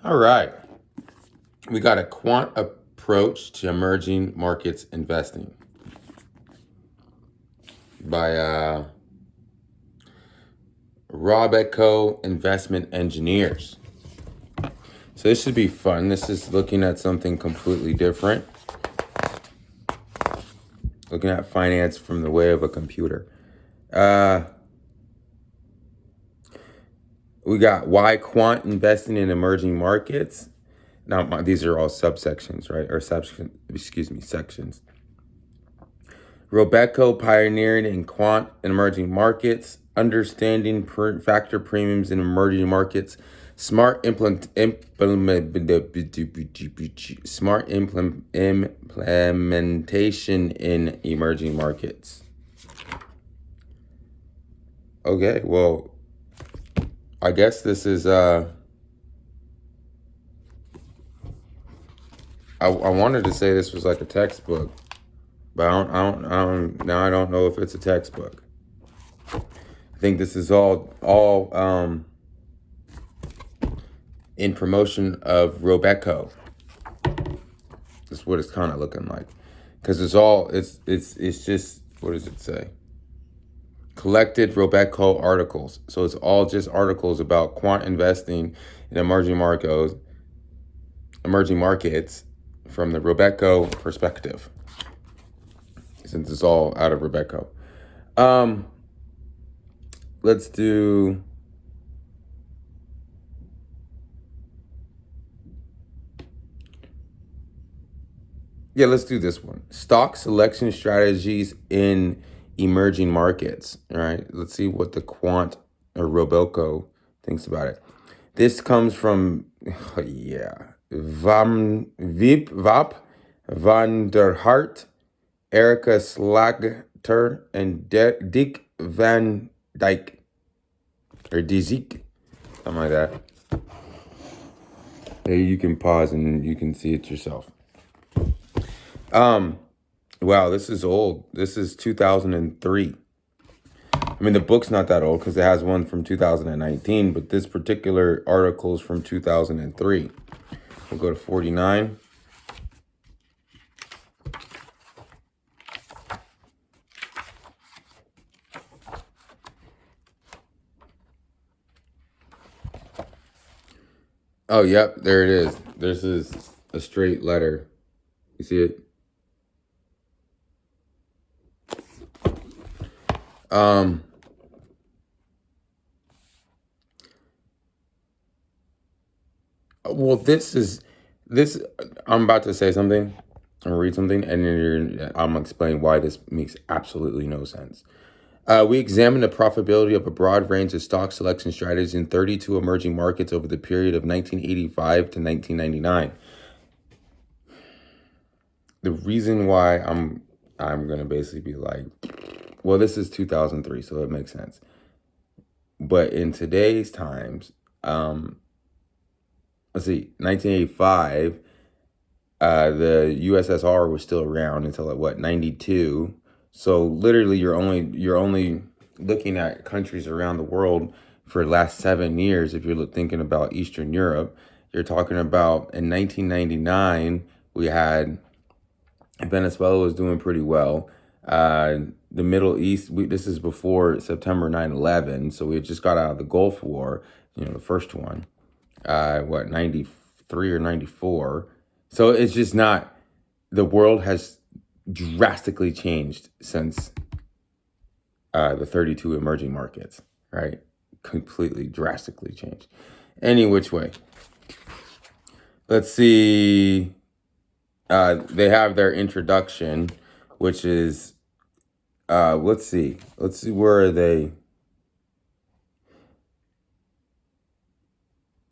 All right. We got a quant approach to emerging markets investing by Robeco Investment Engineers. So this should be fun. This is looking at something completely different. Looking at finance from the way of a computer. We got why quant investing in emerging markets. Now, these are all subsections, right? Or sections. Robeco pioneered in quant in emerging markets, understanding factor premiums in emerging markets, smart implementation in emerging markets. Okay, well, I guess this is I wanted to say this was like a textbook, but I don't know if it's a textbook. I think this is all in promotion of Robeco. That's what it's kind of looking like, because it's just, what does it say? Collected Robeco articles. So it's all just articles about quant investing in emerging markets from the Robeco perspective, since it's all out of Robeco. Let's do let's do this one. Stock selection strategies in emerging markets. All right, let's see what the Quant or Robeco thinks about it. This comes from Vap van der Hart, Erica Slagter, and Dick van Dyke, or Dizik, something like that. Hey, you can pause and you can see it yourself. Wow, this is old. This is 2003. I mean, the book's not that old because it has one from 2019, but this particular article is from 2003. We'll go to 49. Oh, yep, there it is. This is a straight letter. You see it? Well, I'm about to say something or read something, and I'm going to explain why this makes absolutely no sense. We examined the profitability of a broad range of stock selection strategies in 32 emerging markets over the period of 1985 to 1999. The reason why I'm going to basically be like, well, this is 2003, so it makes sense. But in today's times, let's see, 1985, the USSR was still around until 92. So literally, you're only looking at countries around the world for the last 7 years. If you're thinking about Eastern Europe, you're talking about in 1999 we had Venezuela was doing pretty well. The Middle East, this is before September 9/11, so we had just got out of the Gulf War, the first one, 93 or 94. So it's just not, the world has drastically changed since the 32 emerging markets, right? Completely, drastically changed. Any which way. Let's see. They have their introduction, which is, let's see, where are they?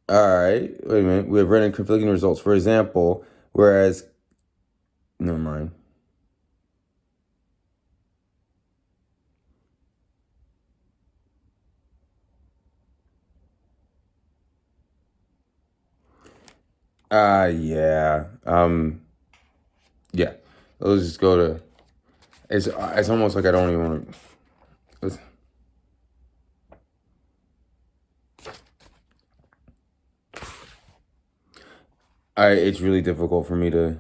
All right, wait a minute. We have running conflicting results. For example, whereas, never mind. Yeah. Yeah. Let's just go to, it's almost like I don't even want to, it's really difficult for me to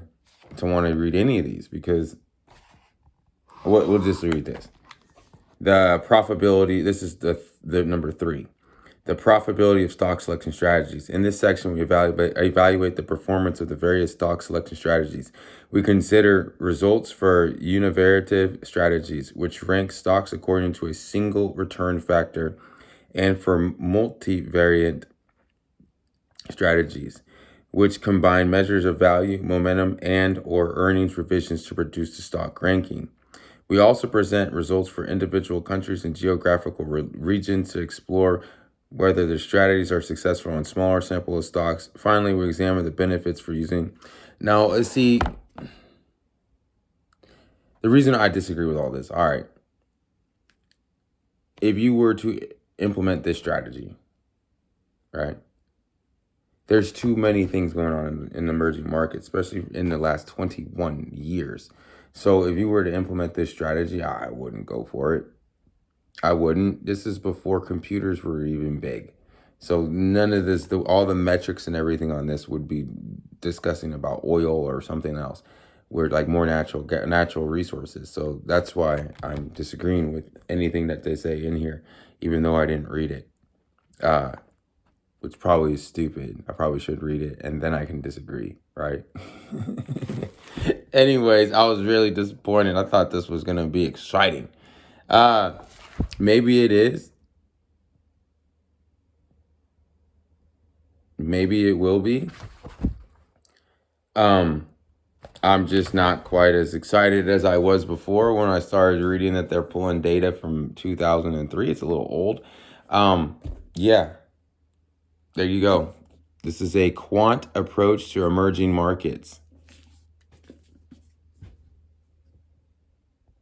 want to read any of these because we'll just read this. The profitability. This is the number 3. The profitability of stock selection strategies. In this section, we evaluate the performance of the various stock selection strategies. We consider results for univariate strategies, which rank stocks according to a single return factor, and for multivariate strategies, which combine measures of value, momentum, and or earnings revisions to produce the stock ranking. We also present results for individual countries and geographical regions to explore whether the strategies are successful on smaller sample of stocks. Finally, we examine the benefits for using. Now, let's see. The reason I disagree with all this, all right, if you were to implement this strategy, right, there's too many things going on in emerging markets, especially in the last 21 years. So if you were to implement this strategy, I wouldn't go for it. I wouldn't. This is before computers were even big. So none of this, all the metrics and everything on this would be discussing about oil or something else. We're like more natural resources. So that's why I'm disagreeing with anything that they say in here, even though I didn't read it. Which probably is stupid. I probably should read it and then I can disagree, right? Anyways, I was really disappointed. I thought this was going to be exciting. Maybe it is. Maybe it will be. I'm just not quite as excited as I was before when I started reading that they're pulling data from 2003. It's a little old. Yeah. There you go. This is a quant approach to emerging markets.